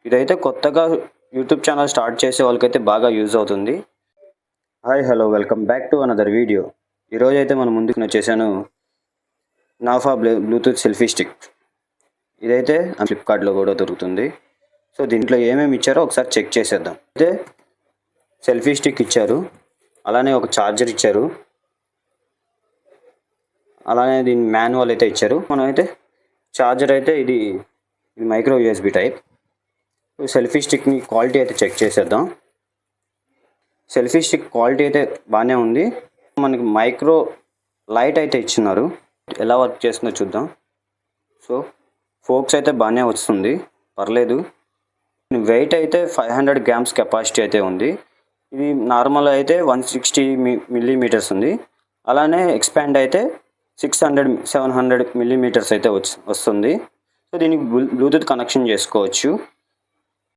ఇదైతే కొత్తగా YouTube channel start చేసే వాళ్ళకైతే బాగా యూజ్ అవుతుంది. Hi hello welcome back to another video. ఈరోజు అయితే మనం ముందుకు వచ్చేసాను నాఫా బ్లూటూత్ సెల్ఫీ స్టిక్. ఇదైతే ఫ్లిప్కార్ట్లో కూడా దొరుకుతుంది. సో దీంట్లో ఏమేమి ఇచ్చారో ఒకసారి చెక్ చేసేద్దాం. అయితే సెల్ఫీ స్టిక్ ఇచ్చారు, అలానే ఒక ఛార్జర్ ఇచ్చారు, అలానే దీని మాన్యువల్ అయితే ఇచ్చారు. మనం అయితే ఛార్జర్ అయితే ఇది మైక్రో యూఎస్బి టైప్. సెల్ఫీ స్టిక్ని క్వాలిటీ అయితే చెక్ చేసేద్దాం. సెల్ఫీ స్టిక్ క్వాలిటీ అయితే బాగానే ఉంది. మనకి మైక్రో లైట్ అయితే ఇచ్చినారు, ఎలా వర్క్ చేస్తుందో చూద్దాం. సో ఫోక్స్ అయితే బాగానే వస్తుంది, పర్లేదు. వెయిట్ అయితే 500 grams కెపాసిటీ అయితే ఉంది. ఇది నార్మల్ అయితే 160 millimeters ఉంది. అలానే ఎక్స్పాండ్ అయితే 600-700 millimeters అయితే వస్తుంది. సో దీనికి బ్లూటూత్ కనెక్షన్ చేసుకోవచ్చు.